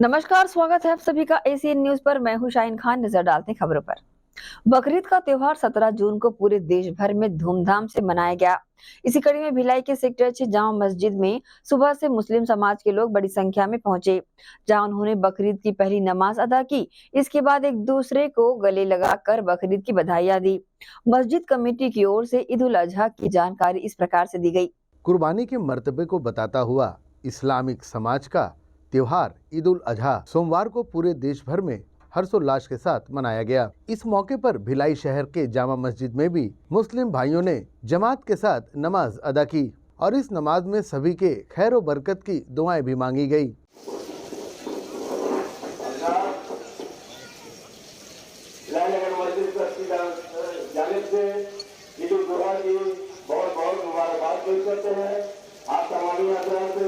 नमस्कार, स्वागत है आप सभी का एसीएन न्यूज पर। मैं हूं शाहीन खान। नजर डालते हैं खबरों पर। बकरीद का त्योहार 17 जून को पूरे देश भर में धूमधाम से मनाया गया। इसी कड़ी में भिलाई के सेक्टर 6 जामा मस्जिद में सुबह से मुस्लिम समाज के लोग बड़ी संख्या में पहुंचे, जहां उन्होंने बकरीद की पहली नमाज अदा की। इसके बाद एक दूसरे को गले लगाकर बकरीद की बधाइयां दी। मस्जिद कमेटी की ओर से ईद उल अजहा की जानकारी इस प्रकार से दी गई। कुर्बानी के मर्तबे को बताता हुआ इस्लामिक समाज का त्योहार ईद उल अजहा सोमवार को पूरे देश भर में हर्षोल्लास के साथ मनाया गया। इस मौके पर भिलाई शहर के जामा मस्जिद में भी मुस्लिम भाइयों ने जमात के साथ नमाज अदा की और इस नमाज में सभी के खैर व बरकत की दुआएं भी मांगी गई। करते हैं आप तमामी हजरात से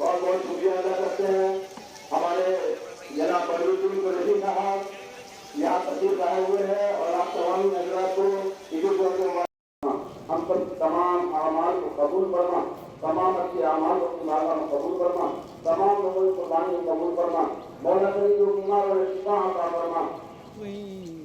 बहुत बहुत शुक्रिया अदा करते हैं। हमारे जनाब परवीन को रही साहब यहाँ तशरीफ आए हुए हैं और आप तमामी हजरात को हम पर तमाम आमाल को कबूल करना, तमाम अच्छे आमाल को माला में कबूल करना, तमाम लोगों की कुर्बानी को कबूल करना, मौला करीम जो बीमार और शिफा अता फरमा,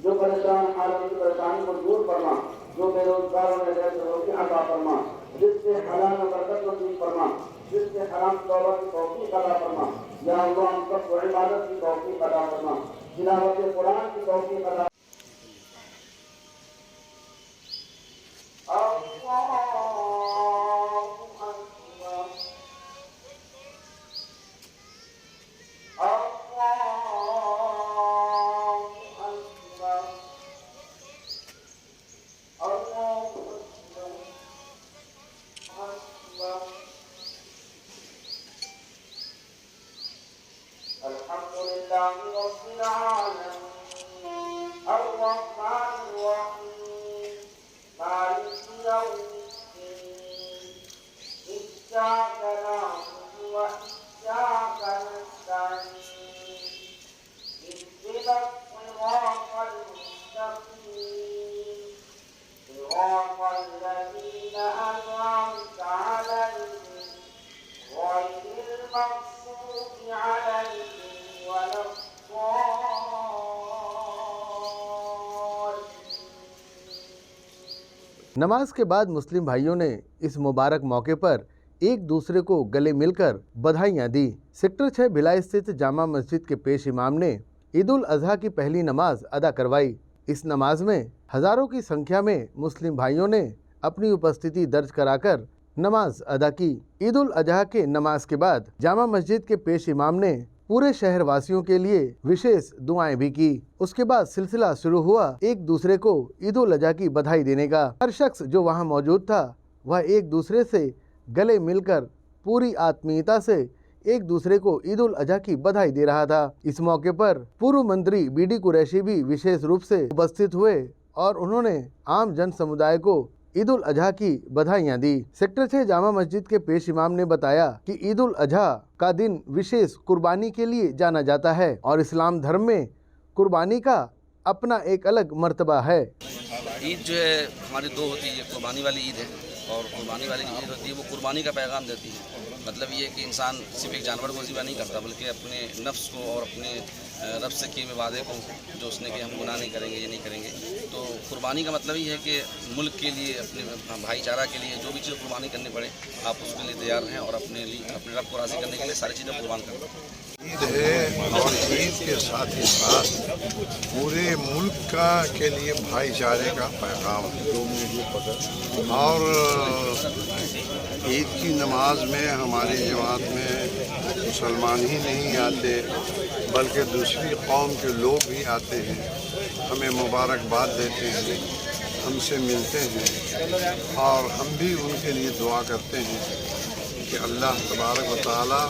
जो परेशान हालत की परेशानी को दूर करना, जो बेरोजगार और रोटी अता फरमा, जिससे हलाल बरकत नसीब फरमा, जिससे हराम तौबा की तौफीक अता फरमा। या अल्लाह हम सबको इबादत की तौफीक अता फरमा, तिलावत कुरान की तौफीक अता। अल्हम्दुलिल्लाह रब्बिल आलमीन अर्रहमानिर रहीम मालिकि यौमिद्दीन इय्याका नअबुदु व इय्याका नस्तईन इहदिनास सिरातल मुस्तकीम सिरातल लज़ीना अन'अमता अलैहिम गैरिल मग़ज़ूबि अलैहिम नमाज के बाद मुस्लिम भाइयों ने इस मुबारक मौके पर एक दूसरे को गले मिलकर बधाइयां दी। सेक्टर 6 भिलाई स्थित जामा मस्जिद के पेश इमाम ने ईद उल अजहा की पहली नमाज अदा करवाई। इस नमाज में हजारों की संख्या में मुस्लिम भाइयों ने अपनी उपस्थिति दर्ज कराकर नमाज अदा की। ईद उल अजहा के नमाज के बाद जामा मस्जिद के पेश इमाम ने पूरे शहर वासियों के लिए विशेष दुआएं भी की। उसके बाद सिलसिला शुरू हुआ एक दूसरे को ईद उल अजहा की बधाई देने का। हर शख्स जो वहां मौजूद था वह एक दूसरे से गले मिलकर पूरी आत्मीयता से एक दूसरे को ईद उल अजहा की बधाई दे रहा था। इस मौके पर पूर्व मंत्री बीडी कुरैशी भी विशेष रूप से उपस्थित हुए और उन्होंने आम जन समुदाय को ईद उल अजहा की बधाइयां दी। सेक्टर 6 जामा मस्जिद के पेश इमाम ने बताया कि ईद उल अजहा का दिन विशेष कुर्बानी के लिए जाना जाता है और इस्लाम धर्म में कुर्बानी का अपना एक अलग मर्तबा है। ईद जो है हमारी दो होती है, कुर्बानी वाली ईद है और कुर्बानी वाली ईद होती है वो कुर्बानी का पैगाम देती है। मतलब ये कि इंसान सिर्फ एक जानवर को ज़िबा नहीं करता बल्कि अपने नफ्स को और अपने रब से किए हुए वादे को जो उसने कि हम गुनाह नहीं करेंगे, ये नहीं करेंगे। तो कुर्बानी का मतलब ये है कि मुल्क के लिए, अपने भाईचारा के लिए जो भी चीज़ कुर्बानी करनी पड़े आप उसके लिए तैयार हैं और अपने रब को राज़ी करने के लिए सारी चीज़ें कुर्बान कर दो। ईद है और ईद के साथ ही साथ पूरे मुल्क के लिए भाईचारे का पैगाम है। और ईद की नमाज में हमारी जमात में मुसलमान ही नहीं आते बल्कि दूसरी कौम के लोग भी आते हैं, हमें मुबारकबाद देते हैं, हमसे मिलते हैं और हम भी उनके लिए दुआ करते हैं कि अल्लाह तबारक व तआला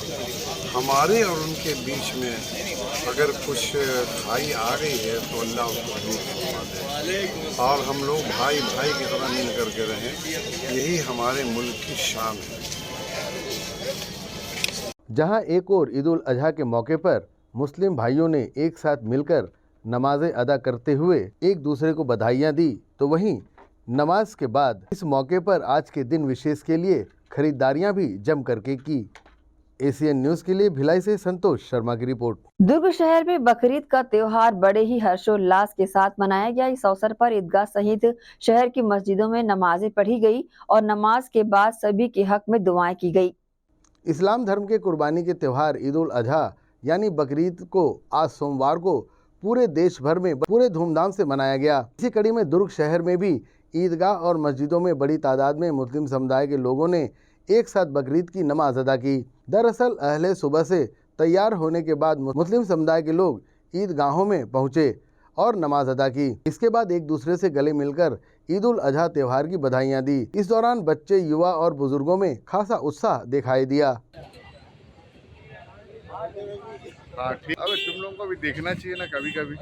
हमारे और उनके बीच में अगर कुछ खाई आ गई है तो अल्लाह उसको दूर करवा दे और हम लोग भाई भाई की तरह मिल करके रहें, यही हमारे मुल्क की शान है। जहां एक और ईद उल अजहा के मौके पर मुस्लिम भाइयों ने एक साथ मिलकर नमाजें अदा करते हुए एक दूसरे को बधाइयां दी, तो वहीं नमाज के बाद इस मौके पर आज के दिन विशेष के लिए खरीदारियां भी जम करके की। एसीएन न्यूज के लिए भिलाई से संतोष शर्मा की रिपोर्ट। दुर्ग शहर में बकरीद का त्योहार बड़े ही हर्षोल्लास के साथ मनाया गया। इस अवसर पर ईदगाह सहित शहर की मस्जिदों में नमाजें पढ़ी गई और नमाज के बाद सभी के हक में दुआएं की गई। इस्लाम धर्म के कुर्बानी के त्यौहार ईद उल अजहा यानी बकरीद को आज सोमवार को पूरे देश भर में पूरे धूमधाम से मनाया गया। इसी कड़ी में दुर्ग शहर में भी ईदगाह और मस्जिदों में बड़ी तादाद में मुस्लिम समुदाय के लोगों ने एक साथ बकरीद की नमाज अदा की। दरअसल अहले सुबह से तैयार होने के बाद मुस्लिम समुदाय के लोग ईदगाहों में पहुंचे और नमाज अदा की। इसके बाद एक दूसरे से गले मिलकर ईद उल अजहा त्योहार की बधाइयां दी। इस दौरान बच्चे, युवा और बुजुर्गों में खासा उत्साह दिखाई दिया। हाँ ठीक, अब तुम लोगों को भी देखना चाहिए ना कभी कभी।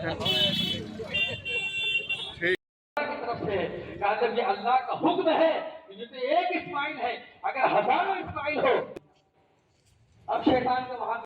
जब ये अल्लाह का हुक्म है, जिसमें एक इस्माइल है, अगर हजारों इस्माइल हो, अब शैतान का वहां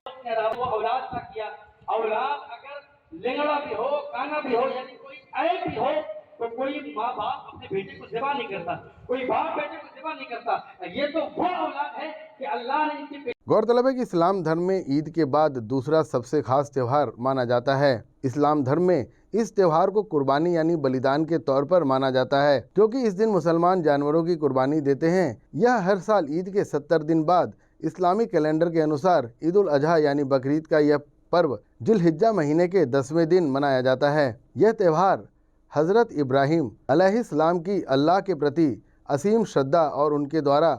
वो औलाद का किया। औलाद अगर लेंगड़ा भी हो, काना भी हो, यानी कोई ऐप भी हो, तो कोई माँ बाप अपने बेटे को सेवा नहीं करता, कोई बाप बेटे को सेवा नहीं करता। ये तो वो औलाद है कि अल्लाह ने इनके। गौरतलब है कि इस्लाम धर्म में ईद के बाद दूसरा सबसे खास त्यौहार माना जाता है। इस्लाम धर्म में इस त्यौहार को कुर्बानी यानी बलिदान के तौर पर माना जाता है, क्योंकि इस दिन मुसलमान जानवरों की कुर्बानी देते हैं। यह हर साल ईद के 70 दिन बाद इस्लामी कैलेंडर के अनुसार ईद उल अजहा यानी बकरीद का यह पर्व जिलहिज्जा महीने के 10वें दिन मनाया जाता है। यह त्यौहार हज़रत इब्राहिम अलैहिस्सलाम की अल्लाह के प्रति असीम श्रद्धा और उनके द्वारा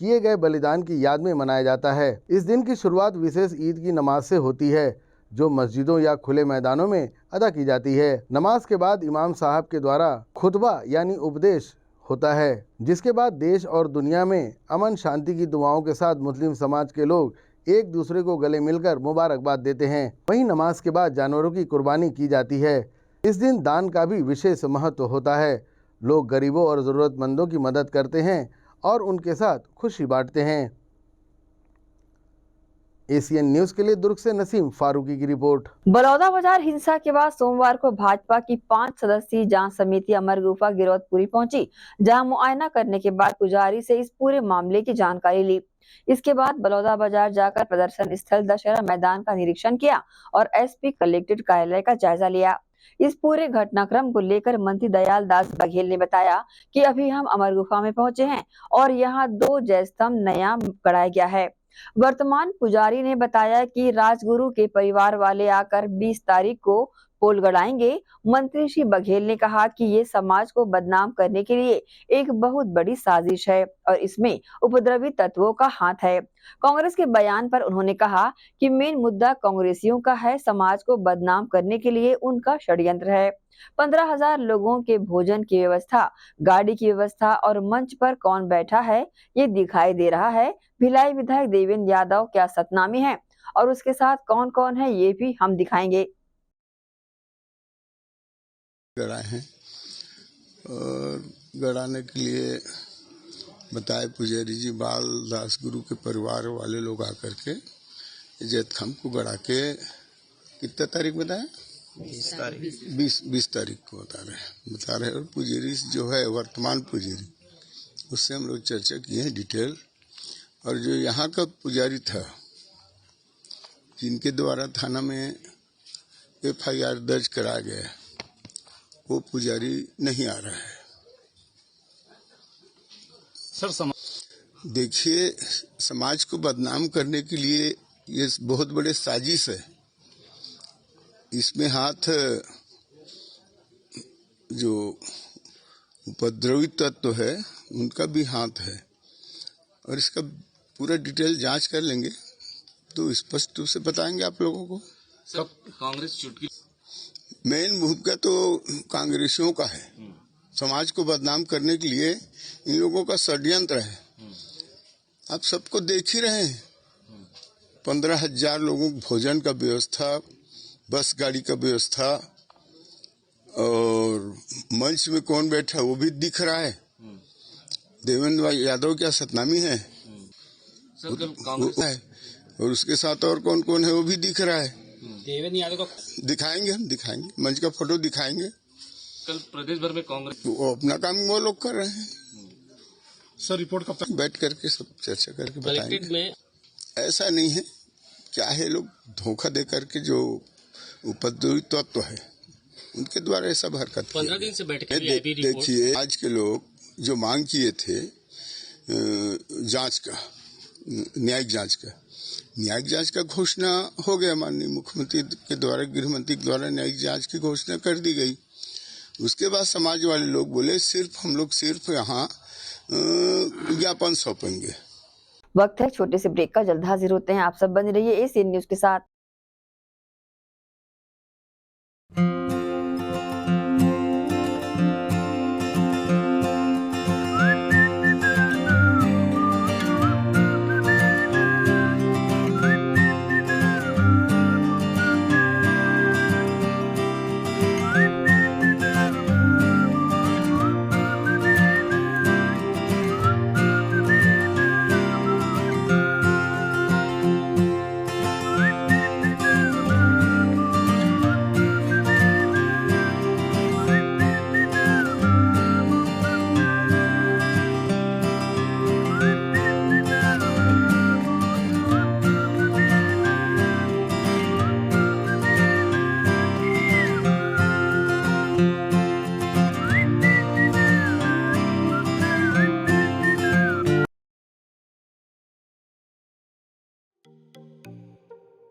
किए गए बलिदान की याद में मनाया जाता है। इस दिन की शुरुआत विशेष ईद की नमाज से होती है, जो मस्जिदों या खुले मैदानों में अदा की जाती है। नमाज के बाद इमाम साहब के द्वारा खुतबा यानी उपदेश होता है, जिसके बाद देश और दुनिया में अमन शांति की दुआओं के साथ मुस्लिम समाज के लोग एक दूसरे को गले मिलकर मुबारकबाद देते हैं। वहीं नमाज के बाद जानवरों की कुर्बानी की जाती है। इस दिन दान का भी विशेष महत्व होता है। लोग गरीबों और ज़रूरतमंदों की मदद करते हैं और उनके साथ खुशी बांटते हैं। एसीएन न्यूज के लिए दुर्ग से नसीम फारूकी की रिपोर्ट। बलौदा बाजार हिंसा के बाद सोमवार को भाजपा की 5 सदस्यीय जांच समिति अमर गुफा गिरौदपुरी पहुंची, जहां मुआयना करने के बाद पुजारी से इस पूरे मामले की जानकारी ली। इसके बाद बलौदा बाजार जाकर प्रदर्शन स्थल दशहरा मैदान का निरीक्षण किया और एसपी कलेक्ट्रेट कार्यालय का जायजा लिया। इस पूरे घटनाक्रम को लेकर मंत्री दयाल दास बघेल ने बताया कि अभी हम अमर गुफा में पहुंचे हैं और यहाँ 2 जय स्तंभ नया गढ़ाया गया है। वर्तमान पुजारी ने बताया कि राजगुरु के परिवार वाले आकर 20 तारीख को पोल गड़ाएंगे। मंत्री श्री बघेल ने कहा कि ये समाज को बदनाम करने के लिए एक बहुत बड़ी साजिश है और इसमें उपद्रवी तत्वों का हाथ है। कांग्रेस के बयान पर उन्होंने कहा कि मेन मुद्दा कांग्रेसियों का है, समाज को बदनाम करने के लिए उनका षड्यंत्र है। 15,000 लोगों के भोजन की व्यवस्था, गाड़ी की व्यवस्था और मंच पर कौन बैठा है ये दिखाई दे रहा है। भिलाई विधायक देवेंद्र यादव क्या सतनामी है और उसके साथ कौन कौन है ये भी हम दिखाएंगे। गढ़ाए हैं और गढ़ाने के लिए बताए पुजारी जी बाल दास गुरु के परिवार वाले लोग आकर के जैतखाम को गढ़ा के कितना तारीख बताया 20 तारीख को बता रहे और पुजारी जो है वर्तमान पुजारी उससे हम लोग चर्चा किए हैं डिटेल। और जो यहाँ का पुजारी था जिनके द्वारा थाना में FIR दर्ज करा गया है वो पुजारी नहीं आ रहा है। सर देखिए समाज को बदनाम करने के लिए ये बहुत बड़े साजिश है। इसमें हाथ जो उपद्रवी तत्व है उनका भी हाथ है और इसका पूरा डिटेल जांच कर लेंगे तो स्पष्ट रूप से बताएंगे आप लोगों को। सब कांग्रेस चुटकी मेन भूमिका तो कांग्रेसियों का है, समाज को बदनाम करने के लिए इन लोगों का षड्यंत्र है। आप सबको देख ही रहे हैं, 15,000 लोगों को भोजन का व्यवस्था, बस गाड़ी का व्यवस्था और मंच में कौन बैठा वो भी दिख रहा है। देवेंद्र यादव क्या सतनामी है और उसके साथ और कौन कौन है वो भी दिख रहा है। देवेंद्र यादव का दिखाएंगे, हम दिखाएंगे, मंच का फोटो दिखाएंगे। कल प्रदेश भर में कांग्रेस वो अपना काम वो लोग कर रहे हैं। सर रिपोर्ट कब तक बैठ करके सब चर्चा करके बताएंगे। में ऐसा नहीं है, क्या है, लोग धोखा दे करके जो उपद्रवी तत्व है उनके द्वारा ये सब हरकत 15 दिन से बैठ के देखिए, आज के लोग जो मांग किए थे जांच का, न्यायिक जांच का घोषणा हो गया। माननीय मुख्यमंत्री के द्वारा, गृह मंत्री के द्वारा न्यायिक जांच की घोषणा कर दी गई। उसके बाद समाज वाले लोग बोले हम लोग सिर्फ यहाँ ज्ञापन सौंपेंगे। वक्त है छोटे से ब्रेक का, जल्द हाजिर होते हैं। आप सब बने रहिए एसीएन न्यूज के साथ।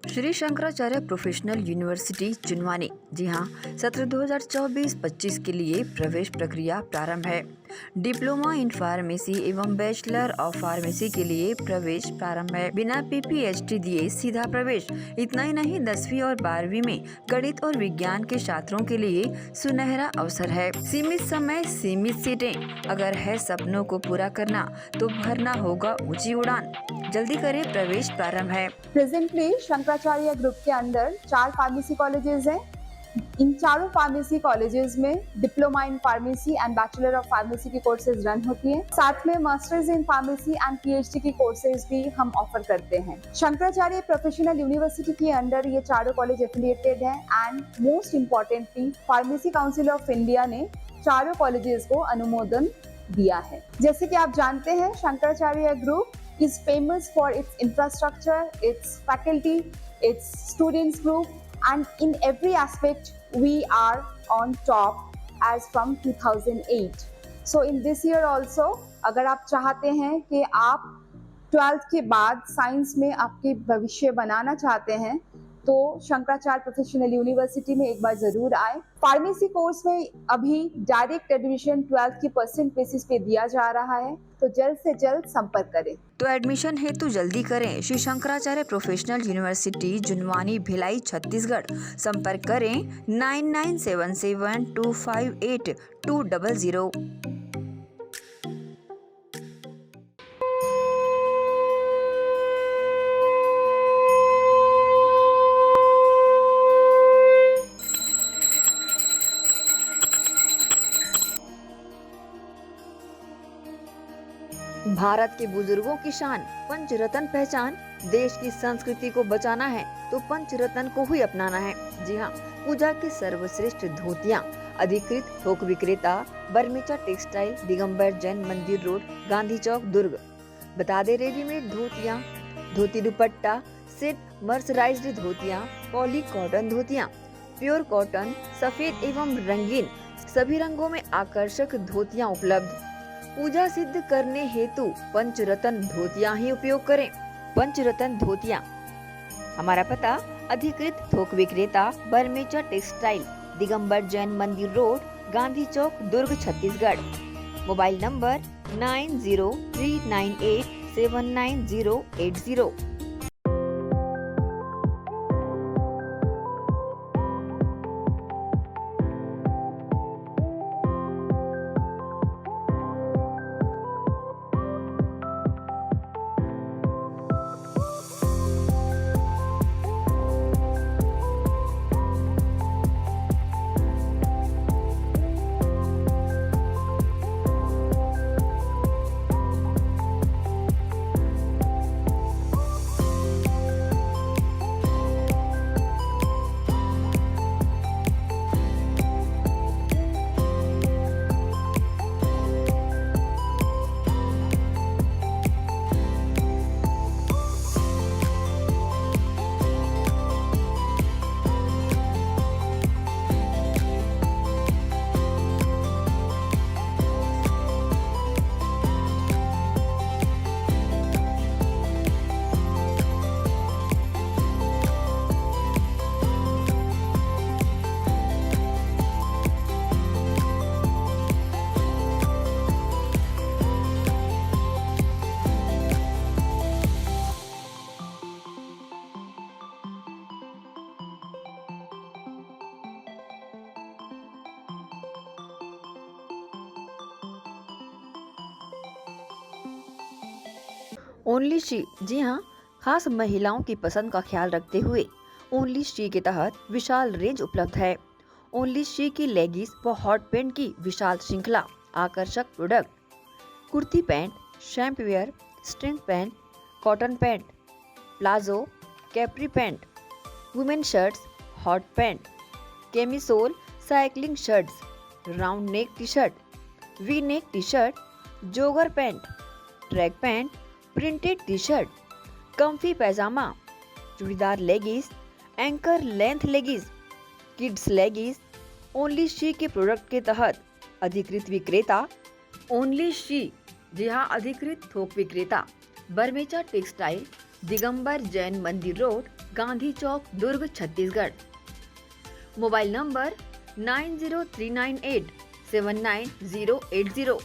श्री शंकराचार्य प्रोफेशनल यूनिवर्सिटी जुनवानी, जी हाँ, सत्र 2024-25 के लिए प्रवेश प्रक्रिया प्रारंभ है। डिप्लोमा इन फार्मेसी एवं बैचलर ऑफ फार्मेसी के लिए प्रवेश प्रारंभ है। बिना PPHD दिए सीधा प्रवेश। इतना ही नहीं, 10वीं और 12वीं में गणित और विज्ञान के छात्रों के लिए सुनहरा अवसर है। सीमित समय, सीमित सीटें। अगर है सपनों को पूरा करना तो भरना होगा ऊंची उड़ान। जल्दी करें, प्रवेश प्रारंभ है। प्रेजेंटली शंकराचार्य ग्रुप के अंदर 4 फार्मेसी कॉलेजेस हैं। इन चारों फार्मेसी कॉलेजेस में diploma in pharmacy and bachelor of pharmacy की कोर्सेज रन होती हैं। साथ में masters in pharmacy and PhD की कोर्सेज भी हम ऑफर करते हैं। शंकराचार्य प्रोफेशनल यूनिवर्सिटी के अंडर ये चारों कॉलेज एफिलिएटेड हैं and most importantly pharmacy council of India ने चारों कॉलेजेस को अनुमोदन दिया है। जैसे कि आप जानते हैं, Shankaracharya group is famous for its infrastructure, its faculty, its students group, and in every aspect we are on top as from 2008. So in this year also, अगर आप चाहते हैं कि आप 12th के बाद साइंस में आपके भविष्य बनाना चाहते हैं तो शंकराचार्य प्रोफेशनल यूनिवर्सिटी में एक बार जरूर आए। फार्मेसी कोर्स में अभी डायरेक्ट एडमिशन 12th की % बेसिस पे दिया जा रहा है, तो जल्द से जल्द संपर्क करें। तो एडमिशन हेतु जल्दी करें। Shri Shankaracharya professional university Junwani, Bhilai, Chhattisgarh. संपर्क करें 9977258200। भारत के बुजुर्गों की शान, पंचरत्न पहचान। देश की संस्कृति को बचाना है तो पंचरत्न को ही अपनाना है। जी हाँ, पूजा की सर्वश्रेष्ठ धोतियाँ। अधिकृत थोक विक्रेता बर्मेचा टेक्सटाइल, दिगंबर जैन मंदिर रोड, गांधी चौक, दुर्ग। बता दे, रेडीमेड धोतियाँ, धोती दुपट्टा सेट, मर्सराइज्ड धोतियाँ, पॉली कॉटन धोतियाँ, प्योर कॉटन, सफेद एवं रंगीन सभी रंगों में आकर्षक धोतियाँ उपलब्ध। पूजा सिद्ध करने हेतु पंचरत्न धोतियाँ ही उपयोग करें। पंचरत्न धोतियाँ। हमारा पता, अधिकृत थोक विक्रेता बर्मेचा textile, Digambar Jain Mandir road, Gandhi Chowk, Durg, Chhattisgarh. Mobile number 9039879080। Only she, जी हाँ, खास महिलाओं की पसंद का ख्याल रखते हुए ओनली शी के तहत विशाल रेंज उपलब्ध है। ओनली शी की लेगिस व हॉट पैंट की विशाल श्रृंखला, आकर्षक product, kurti pant, shapewear, string pant, cotton pant, palazzo, capri pant, women shorts, hot pant, camisole, cycling shorts, round neck T shirt, V neck T shirt, jogger pant, track pant, printed T shirt, comfy pyjama, churidar leggings, ankle length leggings, kids leggings. Only she के product के तहत अधिकृत विक्रेता only she, जी हाँ, अधिकृत थोक विक्रेता Barmecha textile, Digambar Jain Mandir road, Gandhi Chowk, Durg, Chhattisgarh. Mobile number 9039879080।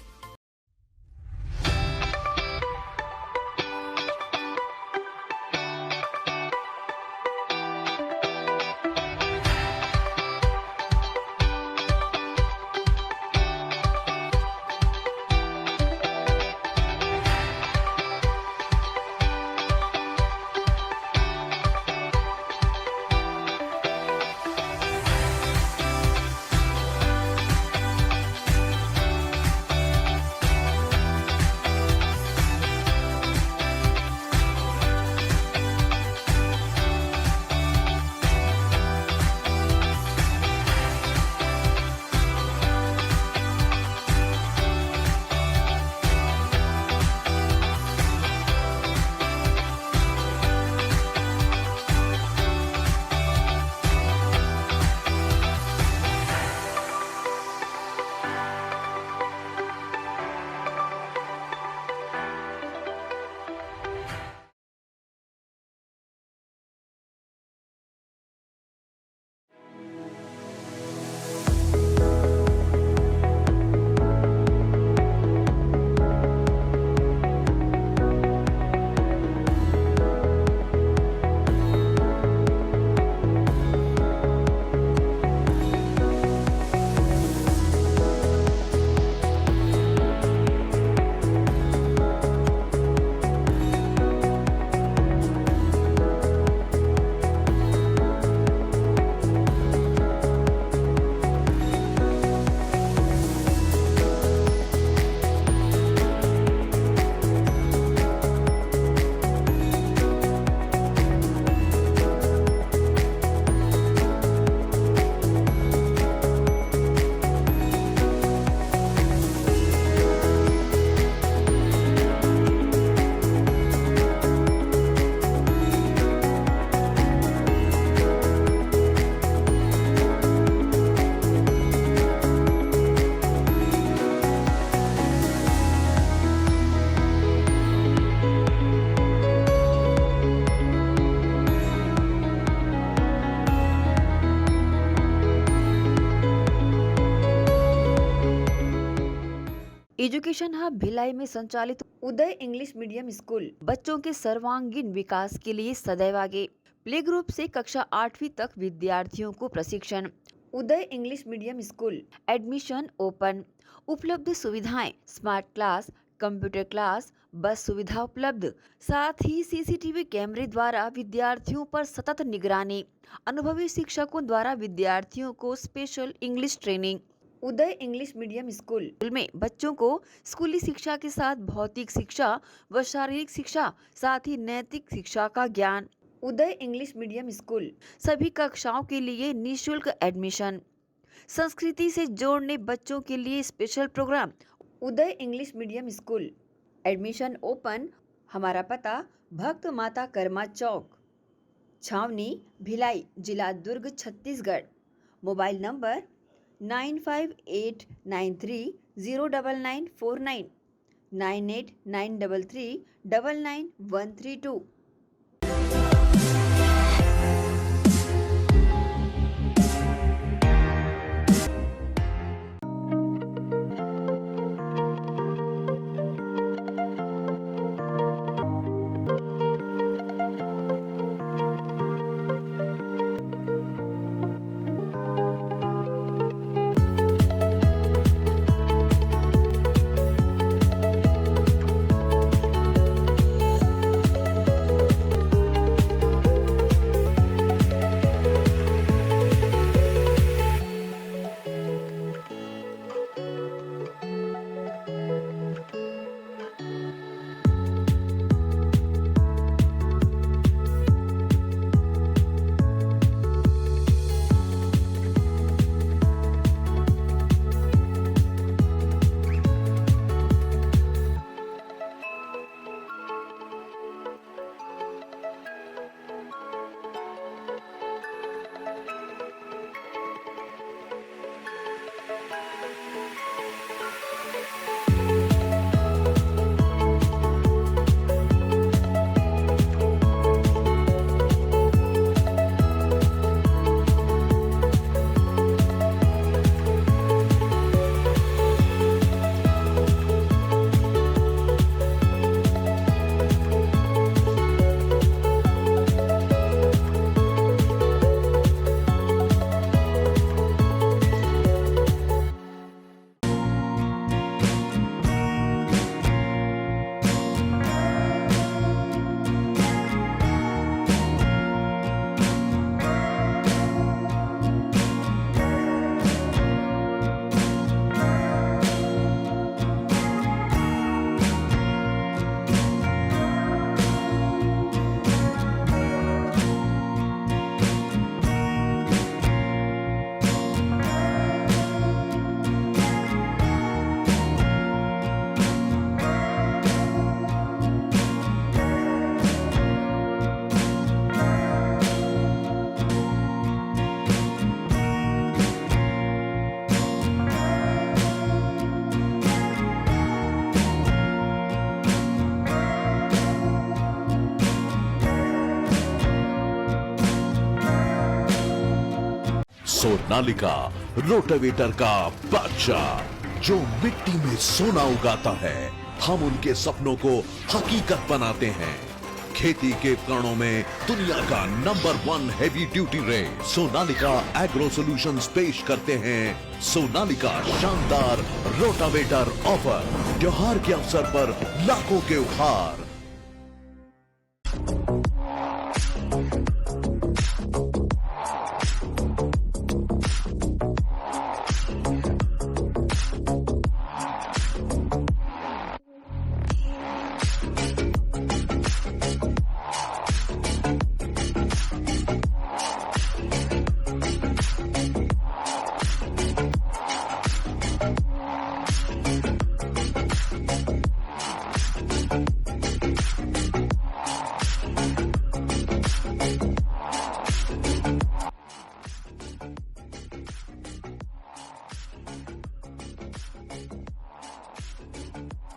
Education hub Bhilai में संचालित उदय इंग्लिश मीडियम स्कूल बच्चों के सर्वांगीण विकास के लिए सदैव आगे। प्ले ग्रुप से कक्षा 8वीं तक विद्यार्थियों को प्रशिक्षण। Uday English medium school, admission open. उपलब्ध सुविधाएं, स्मार्ट क्लास, कंप्यूटर क्लास, बस सुविधा उपलब्ध, साथ ही सीसीटीवी कैमरे द्वारा विद्यार्थियों पर सतत निगरानी। अनुभवी शिक्षकों द्वारा विद्यार्थियों को स्पेशल इंग्लिश ट्रेनिंग। उदय इंग्लिश मीडियम स्कूल में बच्चों को स्कूली शिक्षा के साथ भौतिक शिक्षा व शारीरिक शिक्षा, साथ ही नैतिक शिक्षा का ज्ञान। उदय इंग्लिश मीडियम स्कूल सभी कक्षाओं के लिए निःशुल्क एडमिशन। संस्कृति से जोड़ने बच्चों के लिए special programme. Uday English medium school, admission open. हमारा पता भक्त माता कर्मा चौक, छावनी, भिलाई, जिला Durg, Chhattisgarh. Mobile number 9589309949, 9893399132। Sonalika rotavator का बादशाह जो मिट्टी में सोना उगाता है, हम उनके सपनों को हकीकत बनाते हैं। खेती के उपकरणों में दुनिया का number 1 heavy duty rate Sonalika agro solutions पेश करते हैं सोनालिका शानदार रोटावेटर ऑफर। त्योहार के अवसर पर लाखों के उपहार।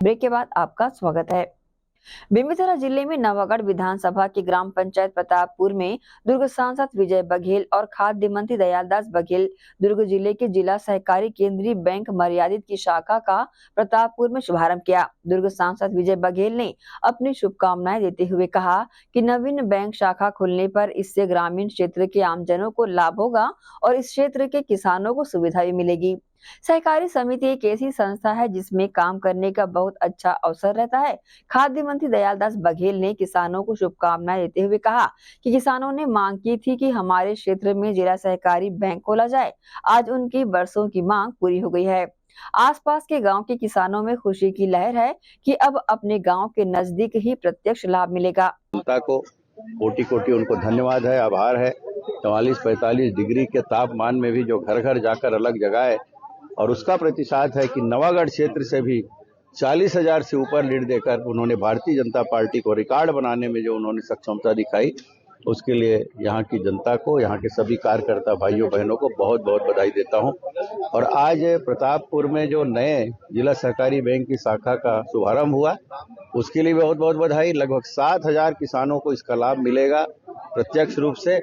ब्रेक के बाद आपका स्वागत है। बेमेतरा जिले में नवागढ़ विधानसभा की ग्राम पंचायत प्रतापपुर में दुर्ग सांसद विजय बघेल और खाद्य मंत्री दयालदास बघेल दुर्ग जिले के जिला सहकारी केंद्रीय बैंक मर्यादित की शाखा का प्रतापपुर में शुभारंभ किया। दुर्ग सांसद विजय बघेल ने अपनी शुभकामनाएं देते हुए कहा कि नवीन बैंक शाखा खुलने पर इससे ग्रामीण क्षेत्र के आमजनों को लाभ होगा और इस क्षेत्र के किसानों को सुविधा भी मिलेगी। सहकारी समिति एक ऐसी संस्था है जिसमें काम करने का बहुत अच्छा अवसर रहता है। खाद्य मंत्री दयालदास बघेल ने किसानों को शुभकामनाएं देते हुए कहा कि किसानों ने मांग की थी कि हमारे क्षेत्र में जिला सहकारी बैंक खोला जाए। आज उनकी वर्षों की मांग पूरी हो गई है। आसपास के गांव के किसानों में खुशी की लहर है कि अब अपने गांव के नजदीक ही प्रत्यक्ष लाभ मिलेगा। जनता को कोटि कोटि उनको धन्यवाद है, आभार है। 44-45 डिग्री के तापमान में भी जो घर घर जाकर अलग जगाए और उसका प्रतिशत है कि नवागढ़ क्षेत्र से भी 40,000 से ऊपर लीड देकर उन्होंने भारतीय जनता पार्टी को रिकॉर्ड बनाने में जो उन्होंने सक्षमता दिखाई, उसके लिए यहाँ की जनता को, यहाँ के सभी कार्यकर्ता भाइयों बहनों को बहुत बहुत बधाई देता हूँ। और आज प्रतापपुर में जो नए जिला सहकारी बैंक की शाखा का शुभारंभ हुआ, उसके लिए बहुत बहुत बधाई। लगभग 7,000 किसानों को इसका लाभ मिलेगा प्रत्यक्ष रूप से,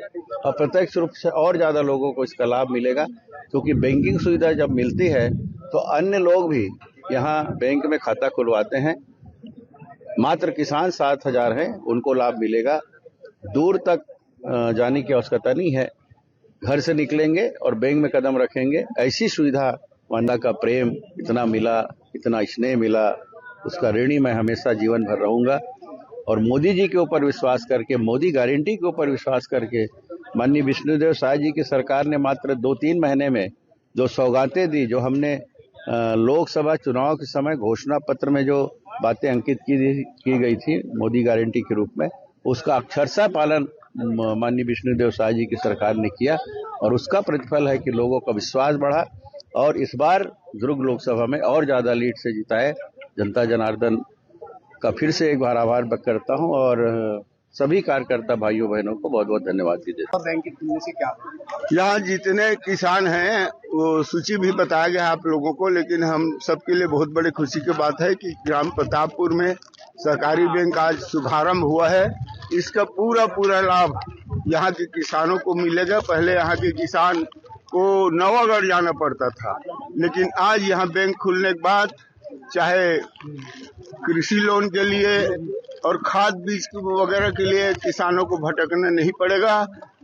और प्रत्यक्ष रूप से और ज़्यादा लोगों को इसका लाभ मिलेगा, क्योंकि बैंकिंग सुविधा जब मिलती है तो अन्य लोग भी यहाँ बैंक में खाता खुलवाते हैं। मात्र किसान 7,000 हैं, उनको लाभ मिलेगा। दूर तक जाने की आवश्यकता नहीं है, घर से निकलेंगे और बैंक में कदम रखेंगे। ऐसी सुविधा मानदा का प्रेम इतना मिला, इतना स्नेह मिला, उसका ऋणी मैं हमेशा जीवन भर रहूंगा। और मोदी जी के ऊपर विश्वास करके, मोदी गारंटी के ऊपर विश्वास करके, माननीय विष्णुदेव साय जी की सरकार ने मात्र 2-3 महीने में जो सौगातें दी, जो हमने लोकसभा चुनाव के समय घोषणा पत्र में जो बातें अंकित की गई थी मोदी गारंटी के रूप में, उसका अक्षरशः पालन माननीय विष्णुदेव साय जी की सरकार ने किया और उसका प्रतिफल है कि लोगों का विश्वास बढ़ा और इस बार दुर्ग लोकसभा में और ज्यादा लीड से जिताए। जनता जनार्दन का फिर से एक बार आभार व्यक्त करता हूं और सभी कार्यकर्ता भाइयों बहनों को बहुत बहुत धन्यवाद भी देता हूं। बैंक खुलने से क्या यहाँ जितने किसान हैं वो सूची भी बताया गया आप लोगों को, लेकिन हम सबके लिए बहुत बड़ी खुशी की बात है कि ग्राम प्रतापपुर में सहकारी बैंक आज शुभारंभ हुआ है। इसका पूरा लाभ यहाँ के किसानों को मिलेगा। पहले यहाँ के किसान को नवागढ़ जाना पड़ता था, लेकिन आज यहाँ बैंक खुलने के बाद चाहे कृषि लोन के लिए और खाद बीज वगैरह के लिए किसानों को भटकना नहीं पड़ेगा।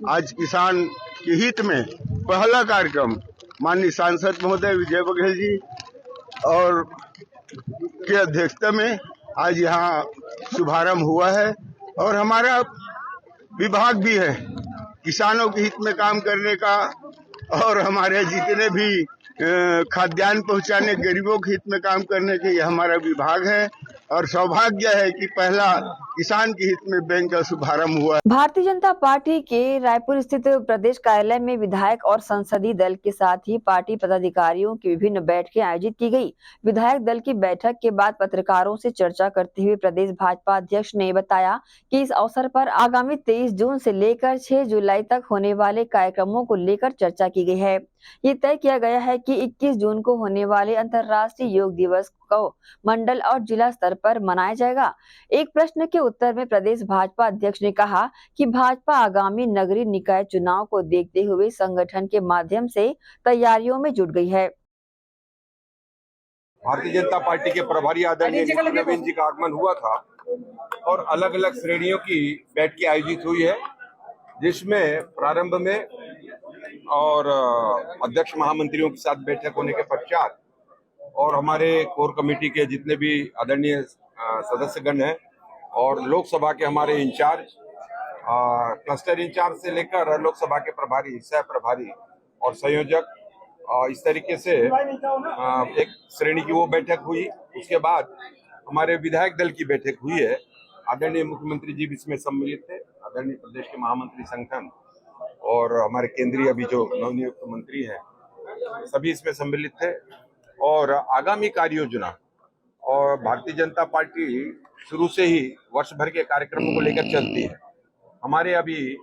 आज किसान के हित में पहला कार्यक्रम माननीय सांसद महोदय विजय बघेल जी और के अध्यक्षता में आज यहाँ शुभारंभ हुआ है। और हमारा विभाग भी है किसानों के हित में काम करने का, और हमारे जितने भी खाद्यान्न पहुंचाने, गरीबों के हित में काम करने के ये हमारा विभाग है। और सौभाग्य है कि पहला किसान के हित में बैंक का शुभारंभ हुआ। भारतीय जनता पार्टी के रायपुर स्थित प्रदेश कार्यालय में विधायक और संसदीय दल के साथ ही पार्टी पदाधिकारियों की विभिन्न बैठकें आयोजित की गई। विधायक दल की बैठक के बाद पत्रकारों से चर्चा करते हुए प्रदेश भाजपा अध्यक्ष ने बताया कि इस अवसर पर आगामी 23 जून से लेकर 6 जुलाई तक होने वाले कार्यक्रमों को लेकर चर्चा की गई है। ये तय किया गया है कि 21 जून को होने वाले अंतर्राष्ट्रीय योग दिवस को मंडल और जिला स्तर पर मनाया जाएगा। एक प्रश्न के उत्तर में प्रदेश भाजपा अध्यक्ष ने कहा कि भाजपा आगामी नगरीय निकाय चुनाव को देखते हुए संगठन के माध्यम से तैयारियों में जुट गई है। भारतीय जनता पार्टी के प्रभारी आदरणीय नितिन नवीन जी का आगमन हुआ था और अलग अलग श्रेणियों की बैठकें आयोजित हुई है, जिसमें प्रारंभ में और अध्यक्ष महामंत्रियों के साथ बैठक होने के पश्चात और हमारे कोर कमेटी के जितने भी आदरणीय सदस्यगण हैं और लोकसभा के हमारे इंचार्ज, क्लस्टर इंचार्ज से लेकर लोकसभा के प्रभारी, सह प्रभारी और संयोजक, इस तरीके से एक श्रेणी की वो बैठक हुई। उसके बाद हमारे विधायक दल की बैठक हुई है। आदरणीय मुख्यमंत्री जी भी इसमें सम्मिलित थे, आदरणीय प्रदेश के महामंत्री संगठन और हमारे केंद्रीय अभी जो नवनियुक्त मंत्री हैं सभी इसमें सम्मिलित थे। और आगामी कार्य योजना और भारतीय जनता पार्टी शुरू से ही वर्ष भर के कार्यक्रमों को लेकर चलती है। हमारे अभी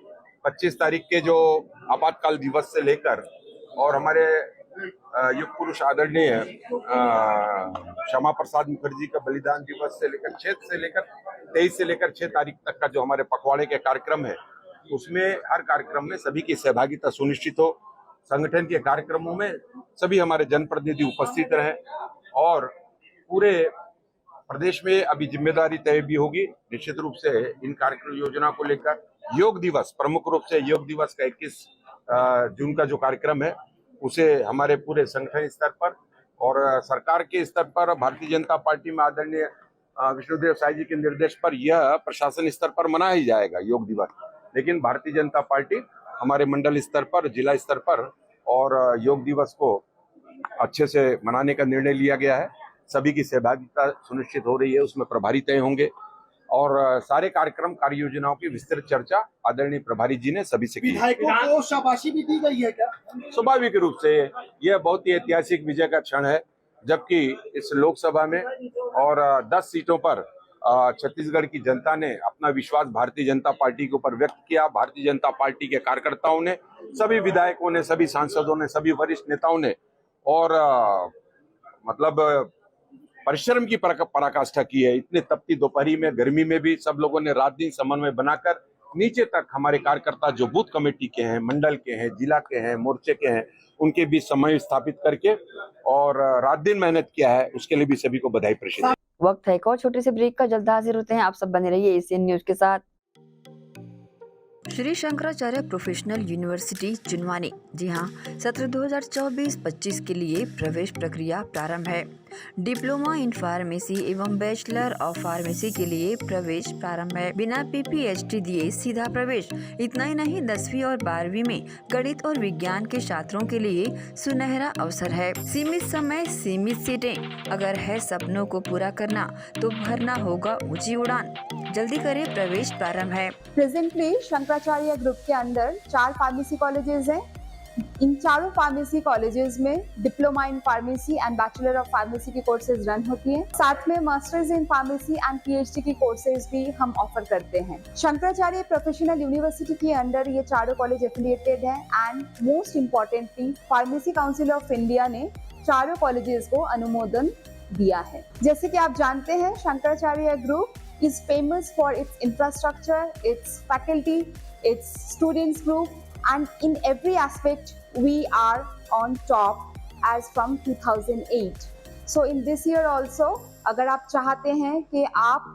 25 तारीख के जो आपातकाल दिवस से लेकर और हमारे युग पुरुष आदरणीय श्यामा प्रसाद मुखर्जी का बलिदान दिवस से लेकर 23 से लेकर 6 तारीख तक का जो हमारे पखवाड़े के कार्यक्रम है, उसमें हर कार्यक्रम में सभी की सहभागिता सुनिश्चित हो। संगठन के कार्यक्रमों में सभी हमारे जनप्रतिनिधि उपस्थित रहे और पूरे प्रदेश में अभी जिम्मेदारी तय भी होगी। निश्चित रूप से इन कार्यक्रम योजना को लेकर योग दिवस, प्रमुख रूप से योग दिवस का 21 जून का जो कार्यक्रम है उसे हमारे पूरे संगठन स्तर पर और सरकार के स्तर पर भारतीय जनता पार्टी में आदरणीय विष्णुदेव साई जी के निर्देश पर यह प्रशासन स्तर पर मनाया ही जाएगा योग दिवस। लेकिन भारतीय जनता पार्टी हमारे मंडल स्तर पर, जिला स्तर पर और योग दिवस को अच्छे से मनाने का निर्णय लिया गया है। सभी की सहभागिता सुनिश्चित हो रही है, उसमें प्रभारी तय होंगे और सारे कार्यक्रम कार्य योजनाओं की विस्तृत चर्चा आदरणीय प्रभारी जी ने सभी से की। विधायकों को शाबाशी भी दी गई है क्या? स्वाभाविक रूप से यह बहुत ही ऐतिहासिक विजय का क्षण है, जबकि इस लोकसभा में और 10 सीटों पर छत्तीसगढ़ की जनता ने अपना विश्वास भारतीय जनता पार्टी के ऊपर व्यक्त किया। भारतीय जनता पार्टी के कार्यकर्ताओं ने, सभी विधायकों ने, सभी सांसदों ने, सभी वरिष्ठ नेताओं ने और मतलब परिश्रम की पराकाष्ठा की है। इतने तपती दोपहरी में, गर्मी में भी सब लोगों ने रात दिन समन्वय बनाकर नीचे तक हमारे कार्यकर्ता जो बूथ कमेटी के हैं, मंडल के हैं, जिला के हैं, मोर्चे के हैं, उनके बीच समन्वय स्थापित करके और रात दिन मेहनत किया है, उसके लिए भी सभी को बधाई प्रशंसा। वक्त है एक और छोटे से ब्रेक का, जल्द हाजिर होते हैं। आप सब बने रहिए एशियन न्यूज के साथ। श्री शंकराचार्य प्रोफेशनल यूनिवर्सिटी जुनवानी, जी हाँ, सत्र 2024-25 के लिए प्रवेश प्रक्रिया प्रारंभ है। डिप्लोमा इन फार्मेसी एवं बैचलर ऑफ फार्मेसी के लिए प्रवेश प्रारंभ है। बिना PPHD दिए सीधा प्रवेश। इतना ही नहीं, 10वीं और 12वीं में गणित और विज्ञान के छात्रों के लिए सुनहरा अवसर है। सीमित समय, सीमित सीटें। अगर है सपनों को पूरा करना तो भरना होगा ऊंची उड़ान। जल्दी करें, प्रवेश प्रारंभ है। प्रेजेंटली शंकराचार्य ग्रुप के अंदर 4 फार्मेसी कॉलेजेस हैं। इन चारों फार्मेसी कॉलेजेस में diploma in pharmacy and bachelor of pharmacy की कोर्सेज रन होती हैं। साथ में masters in pharmacy and PhD की कोर्सेज भी हम ऑफर करते हैं। शंकराचार्य प्रोफेशनल यूनिवर्सिटी के अंदर ये चारों कॉलेज एफिलिएटेड हैं and most importantly pharmacy council of India ने चारों कॉलेजेस को अनुमोदन दिया है। जैसे कि आप जानते हैं, Shankaracharya group is famous for its infrastructure, its faculty, its students group, and in every aspect we are on top as from 2008. So in this year also, अगर आप चाहते हैं कि आप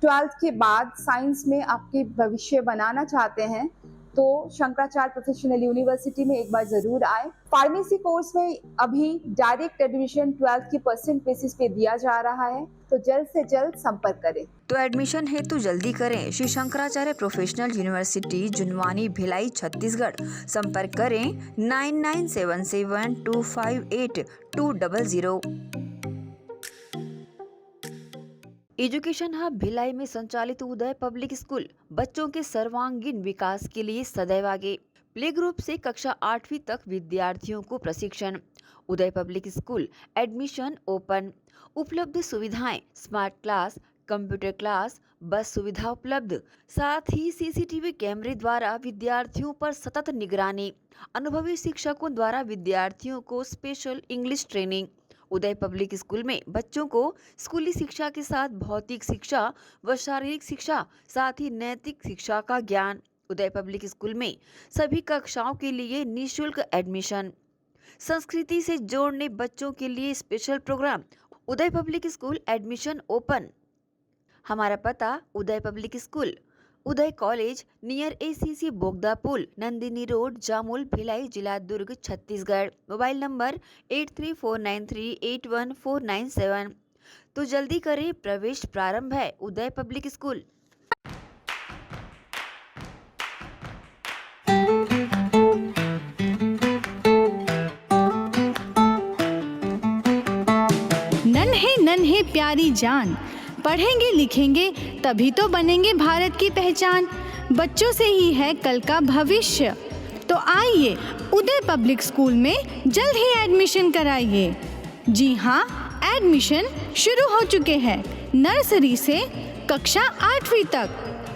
12th के बाद साइंस में आपके भविष्य बनाना चाहते हैं तो शंकराचार्य प्रोफेशनल यूनिवर्सिटी में एक बार जरूर आए। फार्मेसी कोर्स में अभी डायरेक्ट एडमिशन 12th की परसेंट बेसिस पे दिया जा रहा है, तो जल्द से जल्द संपर्क करें। तो एडमिशन हेतु जल्दी करें। Shri Shankaracharya professional university Junwani, Bhilai, Chhattisgarh. संपर्क करें 9977258200। एजुकेशन हब भिलाई में संचालित उदय पब्लिक स्कूल बच्चों के सर्वांगीण विकास के लिए सदैव आगे। प्ले ग्रुप से कक्षा 8वीं तक विद्यार्थियों को प्रशिक्षण। उदय पब्लिक स्कूल एडमिशन ओपन। उपलब्ध सुविधाएं, स्मार्ट क्लास, कंप्यूटर क्लास, बस सुविधा उपलब्ध। साथ ही CCTV कैमरे द्वारा विद्यार्थियों पर सतत निगरानी। अनुभवी शिक्षकों द्वारा विद्यार्थियों को स्पेशल इंग्लिश ट्रेनिंग। उदय पब्लिक स्कूल में बच्चों को स्कूली शिक्षा के साथ भौतिक शिक्षा व शारीरिक शिक्षा, साथ ही नैतिक शिक्षा का ज्ञान। उदय पब्लिक स्कूल में सभी कक्षाओं के लिए निःशुल्क एडमिशन। संस्कृति से जोड़ने बच्चों के लिए स्पेशल प्रोग्राम। उदय पब्लिक स्कूल एडमिशन ओपन। हमारा पता उदय पब्लिक स्कूल, उदय कॉलेज नियर ACC बोगदा पुल, नंदिनी रोड, जामुल, भिलाई, जिला दुर्ग, छत्तीसगढ़। Mobile number 8349381497। तो जल्दी करें, प्रवेश प्रारंभ है। उदय पब्लिक स्कूल। नन्हे नन्हे प्यारी जान, पढ़ेंगे लिखेंगे तभी तो बनेंगे भारत की पहचान। बच्चों से ही है कल का भविष्य, तो आइए उदय पब्लिक स्कूल में जल्द ही एडमिशन कराइए। जी हाँ, एडमिशन शुरू हो चुके हैं। नर्सरी से कक्षा 8वीं तक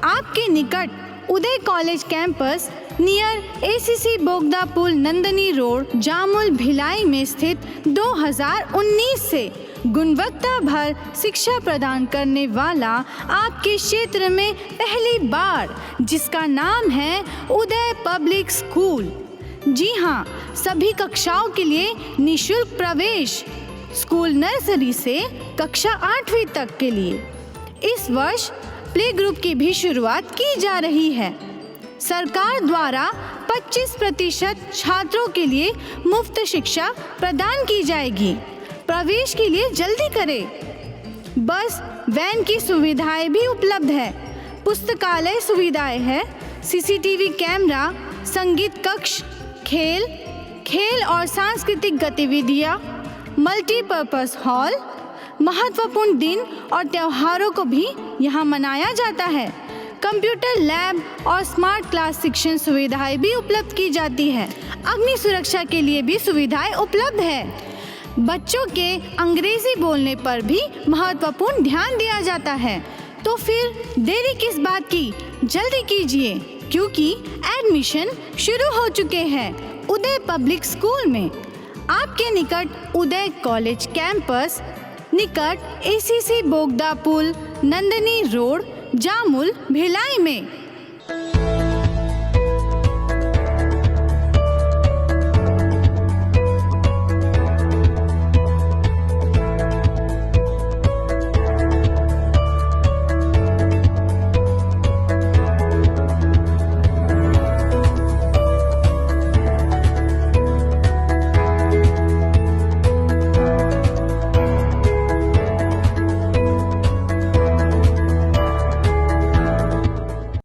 आपके निकट उदय कॉलेज कैंपस नियर ACC बोगदा पुल, नंदिनी रोड, जामुल, भिलाई में स्थित 2019 से गुणवत्ता भर शिक्षा प्रदान करने वाला आपके क्षेत्र में पहली बार, जिसका नाम है उदय पब्लिक स्कूल। जी हाँ, सभी कक्षाओं के लिए निःशुल्क प्रवेश। स्कूल नर्सरी से कक्षा 8वीं तक के लिए इस वर्ष प्ले ग्रुप की भी शुरुआत की जा रही है। सरकार द्वारा 25% छात्रों के लिए मुफ्त शिक्षा प्रदान की जाएगी। प्रवेश के लिए जल्दी करें। बस वैन की सुविधाएं भी उपलब्ध है। पुस्तकालय सुविधाएं है, CCTV कैमरा, संगीत कक्ष, खेल और सांस्कृतिक गतिविधियां, मल्टीपर्पस हॉल। महत्वपूर्ण दिन और त्योहारों को भी यहाँ मनाया जाता है। कंप्यूटर लैब और स्मार्ट क्लास शिक्षण सुविधाएं भी उपलब्ध की जाती है। अग्नि सुरक्षा के लिए भी सुविधाएं उपलब्ध है। बच्चों के अंग्रेजी बोलने पर भी महत्वपूर्ण ध्यान दिया जाता है। तो फिर देरी किस बात की, जल्दी कीजिए, क्योंकि एडमिशन शुरू हो चुके हैं उदय पब्लिक स्कूल में। आपके निकट उदय कॉलेज कैंपस निकट ACC बोगदा पुल, नंदिनी रोड, जामुल, भिलाई में।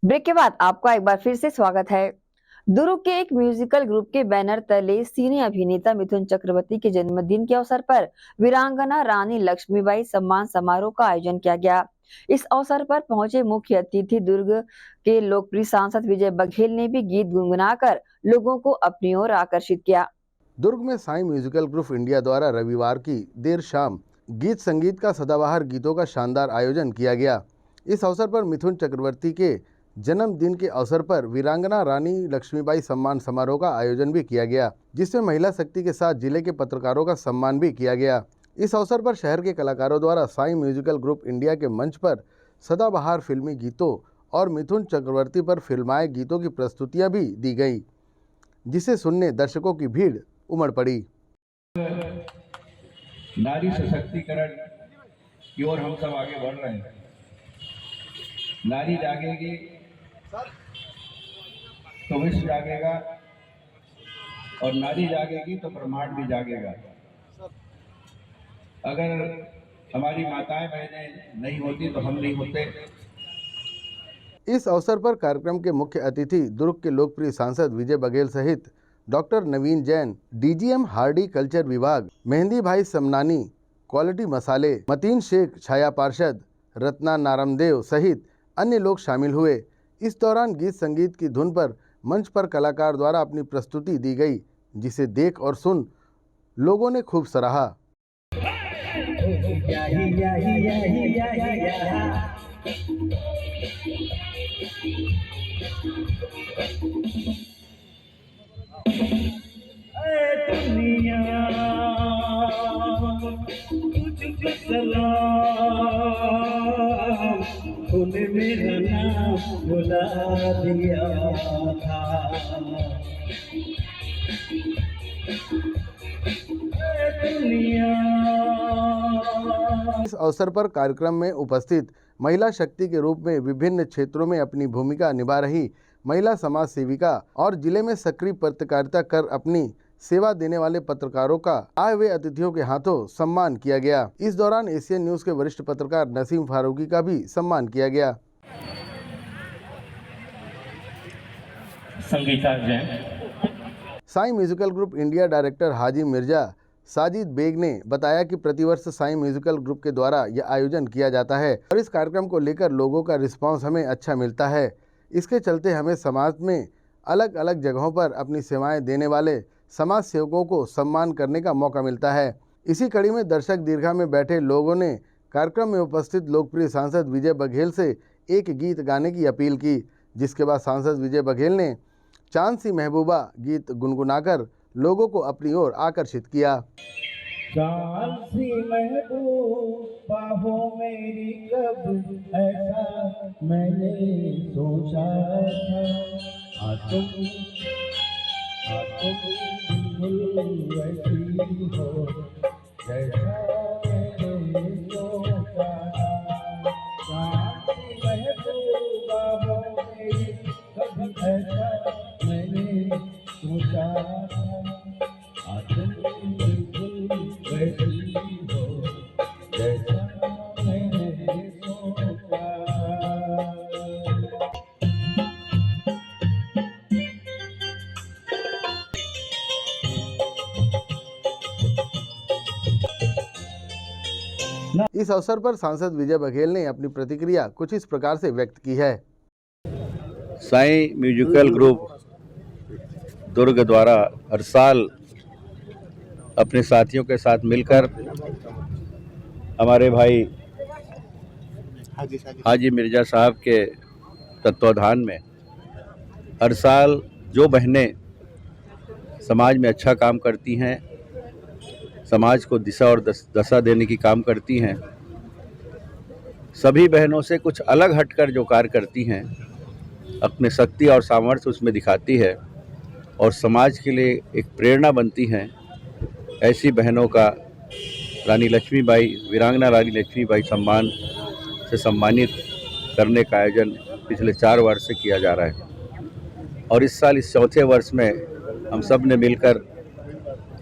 ब्रेक के बाद आपका एक बार फिर से स्वागत है। दुर्ग के एक म्यूजिकल ग्रुप के बैनर तले सिने अभिनेता मिथुन चक्रवर्ती के जन्मदिन के अवसर पर वीरांगना रानी लक्ष्मीबाई सम्मान समारोह का आयोजन किया गया। इस अवसर पर पहुंचे मुख्य अतिथि दुर्ग के लोकप्रिय सांसद विजय बघेल ने भी गीत गुनगुनाकर लोगों को अपनी ओर आकर्षित किया। दुर्ग में साई म्यूजिकल ग्रुप इंडिया द्वारा रविवार की देर शाम गीत संगीत का सदाबहार गीतों का शानदार आयोजन किया गया। इस अवसर पर मिथुन चक्रवर्ती के जन्मदिन के अवसर पर वीरांगना रानी लक्ष्मीबाई सम्मान समारोह का आयोजन भी किया गया, जिसमें महिला शक्ति के साथ जिले के पत्रकारों का सम्मान भी किया गया। इस अवसर पर शहर के कलाकारों द्वारा साई म्यूजिकल ग्रुप इंडिया के मंच पर सदाबहार फिल्मी गीतों और मिथुन चक्रवर्ती पर फिल्माए गीतों की प्रस्तुतियां भी दी गई, जिसे सुनने दर्शकों की भीड़ उमड़ पड़ी। नारी सशक्तिकरण की ओर हम सब आगे बढ़ रहे हैं। नारी जागेगी तो विश्व जागेगा, और नारी जागेगी तो ब्रह्मांड भी जागेगा। अगर हमारी माताएं बहनें नहीं होती तो हम नहीं होते। इस अवसर पर कार्यक्रम के मुख्य अतिथि दुर्ग के लोकप्रिय सांसद विजय बघेल सहित डॉक्टर नवीन जैन, DGM हार्डी कल्चर विभाग, मेहंदी भाई समनानी, क्वालिटी मसाले, मतीन शेख, छाया पार्षद, रत्ना नारमदेव सहित अन्य लोग शामिल हुए। इस दौरान गीत संगीत की धुन पर मंच पर कलाकार द्वारा अपनी प्रस्तुति दी गई, जिसे देख और सुन लोगों ने खूब सराहा। फिर ना बुला दिया था। इस अवसर पर कार्यक्रम में उपस्थित महिला शक्ति के रूप में विभिन्न क्षेत्रों में अपनी भूमिका निभा रही महिला समाज सेविका और जिले में सक्रिय पत्रकारिता कर अपनी सेवा देने वाले पत्रकारों का आए हुए अतिथियों के हाथों सम्मान किया गया। इस दौरान एशियन न्यूज के वरिष्ठ पत्रकार नसीम फारूकी का भी सम्मान किया गया। Sangeeta Jain. Sai musical group India director Haji Mirza Sajid Baig ने बताया कि प्रतिवर्ष साईं म्यूजिकल ग्रुप के द्वारा यह आयोजन किया जाता है और इस कार्यक्रम को लेकर लोगों का रिस्पांस हमें अच्छा मिलता है। इसके चलते हमें समाज में अलग अलग जगहों पर अपनी सेवाएं देने वाले समाज सेवकों को सम्मान करने का मौका मिलता है। इसी कड़ी में दर्शक दीर्घा में बैठे लोगों ने कार्यक्रम में उपस्थित लोकप्रिय सांसद विजय बघेल से एक गीत गाने की अपील की, जिसके बाद सांसद विजय बघेल ने चांद सी महबूबा गीत गुनगुनाकर लोगों को अपनी ओर आकर्षित किया। चांद सी महबूबा हो मेरी, कब ऐसा मैंने सोचा था। तुम बिल्कुल वैसी हो जैसा मैंने सोचा था। चांद सी महबूबा हो मेरी, कब ऐसा मैंने सोचा था। तुम बिल्कुल वैसी हो जैसा मैंने सोचा। इस अवसर पर सांसद विजय बघेल ने अपनी प्रतिक्रिया कुछ इस प्रकार से व्यक्त की है। साईं म्यूजिकल ग्रुप दुर्ग द्वारा हर साल अपने साथियों के साथ मिलकर हमारे भाई हाजी मिर्जा साहब के तत्वाधान में हर साल जो बहनें समाज में अच्छा काम करती हैं, समाज को दिशा और दशा देने की काम करती हैं, सभी बहनों से कुछ अलग हटकर जो कार्य करती हैं, अपने शक्ति और सामर्थ्य उसमें दिखाती है और समाज के लिए एक प्रेरणा बनती हैं। ऐसी बहनों का रानी लक्ष्मीबाई, वीरांगना रानी लक्ष्मीबाई सम्मान से सम्मानित करने का आयोजन पिछले 4 वर्ष से किया जा रहा है और इस साल इस चौथे वर्ष में हम सब ने मिलकर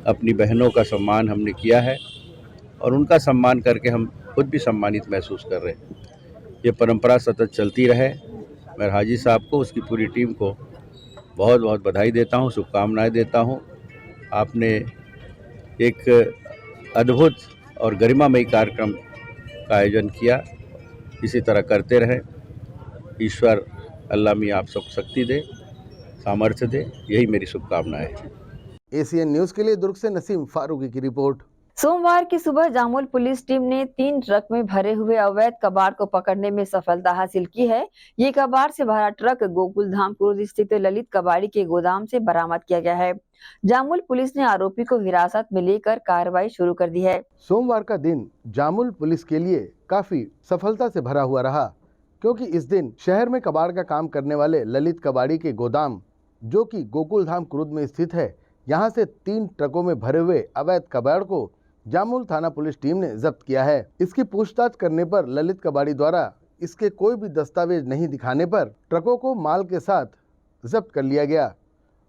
अपनी बहनों का सम्मान हमने किया है और उनका सम्मान करके हम खुद भी सम्मानित महसूस कर रहे हैं। ये परंपरा सतत चलती रहे। मैं हाजी साहब को, उसकी पूरी टीम को बहुत बहुत बधाई देता हूँ, शुभकामनाएं देता हूँ। आपने एक अद्भुत और गरिमामयी कार्यक्रम का आयोजन किया, इसी तरह करते रहें। ईश्वर अल्लाह मियां आप सबको शक्ति दे, सामर्थ्य दे, यही मेरी शुभकामनाएं है। एशियन न्यूज के लिए दुर्ग से नसीम फारूकी की रिपोर्ट। सोमवार की सुबह जामुल पुलिस टीम ने 3 ट्रक में भरे हुए अवैध कबाड़ को पकड़ने में सफलता हासिल की है। ये कबाड़ से भरा ट्रक गोकुलधाम क्रूज स्थित ललित कबाड़ी के गोदाम से बरामद किया गया है। जामुल पुलिस ने आरोपी को हिरासत में लेकर कार्रवाई शुरू कर दी है। सोमवार का दिन जामुल पुलिस के लिए काफी सफलता से भरा हुआ रहा, क्योंकि इस दिन शहर में कबाड़ का काम करने वाले ललित कबाड़ी के गोदाम, जो कि गोकुलधाम क्रूज में स्थित है, यहाँ से 3 ट्रकों में भरे हुए अवैध कबाड़ को जामुल थाना पुलिस टीम ने जब्त किया है। इसकी पूछताछ करने पर ललित कबाड़ी द्वारा इसके कोई भी दस्तावेज नहीं दिखाने पर ट्रकों को माल के साथ जब्त कर लिया गया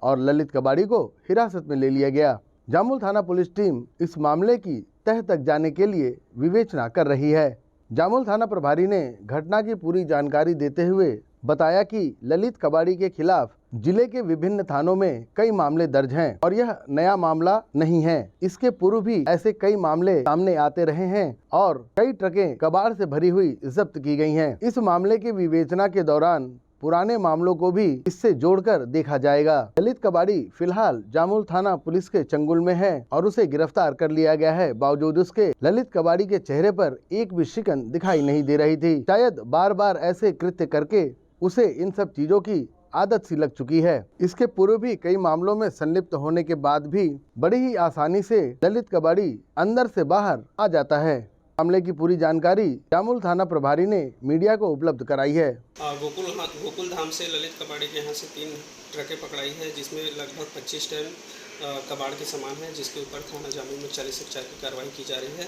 और ललित कबाड़ी को हिरासत में ले लिया गया। जामुल थाना पुलिस टीम इस मामले की तह तक जाने के लिए विवेचना कर रही है। जामुल थाना प्रभारी ने घटना की पूरी जानकारी देते हुए बताया कि ललित कबाड़ी के खिलाफ जिले के विभिन्न थानों में कई मामले दर्ज हैं और यह नया मामला नहीं है। इसके पूर्व भी ऐसे कई मामले सामने आते रहे हैं और कई ट्रकें कबाड़ से भरी हुई जब्त की गई हैं। इस मामले के विवेचना के दौरान पुराने मामलों को भी इससे जोड़कर देखा जाएगा। ललित कबाड़ी फिलहाल जामुल थाना पुलिस के चंगुल में है और उसे गिरफ्तार कर लिया गया है। बावजूद उसके ललित कबाड़ी के चेहरे पर एक भी शिकन दिखाई नहीं दे रही थी। शायद बार बार ऐसे कृत्य करके उसे इन सब चीजों की आदत सी लग चुकी है। इसके पूर्व भी कई मामलों में संलिप्त होने के बाद भी बड़ी ही आसानी से ललित कबाड़ी अंदर से बाहर आ जाता है। मामले की पूरी जानकारी जामुल थाना प्रभारी ने मीडिया को उपलब्ध कराई है। गोकुल धाम से ललित कबाड़ी के यहाँ से 3 ट्रकें पकड़ाई है, जिसमें लगभग 25 टन कबाड़ के सामान है, जिसके ऊपर थाना जामुल में 40 एकड़ की कार्रवाई की जा रही है।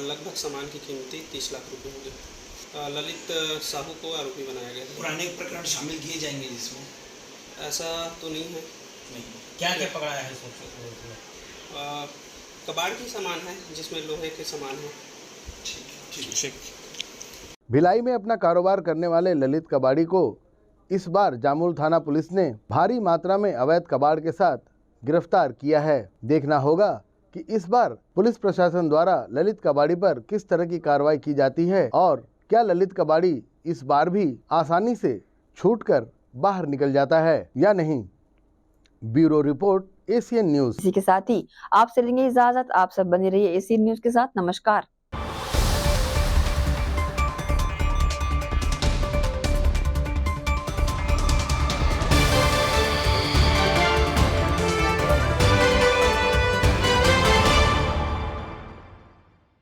लगभग सामान की कीमती 30 लाख रुपए होगी। ललित साहू को आरोपी बनाया गया है। पुराने प्रकरण शामिल किए जाएंगे जिसमें? ऐसा तो नहीं है। नहीं, क्या क्या पकड़ाया है? कबाड़ की सामान है, जिसमें लोहे के सामान है। ठीक। भिलाई में अपना कारोबार करने वाले ललित कबाड़ी को इस बार जामुल थाना पुलिस ने भारी मात्रा में अवैध कबाड़ के साथ गिरफ्तार किया है। देखना होगा कि इस बार पुलिस प्रशासन द्वारा ललित कबाड़ी पर किस तरह की कार्रवाई की जाती है और क्या ललित कबाड़ी इस बार भी आसानी से छूटकर बाहर निकल जाता है या नहीं। Bureau report Asian news. इसी के साथ ही आपसे लेंगे इजाजत। आप सब बने रहिए एशियन न्यूज के साथ। नमस्कार।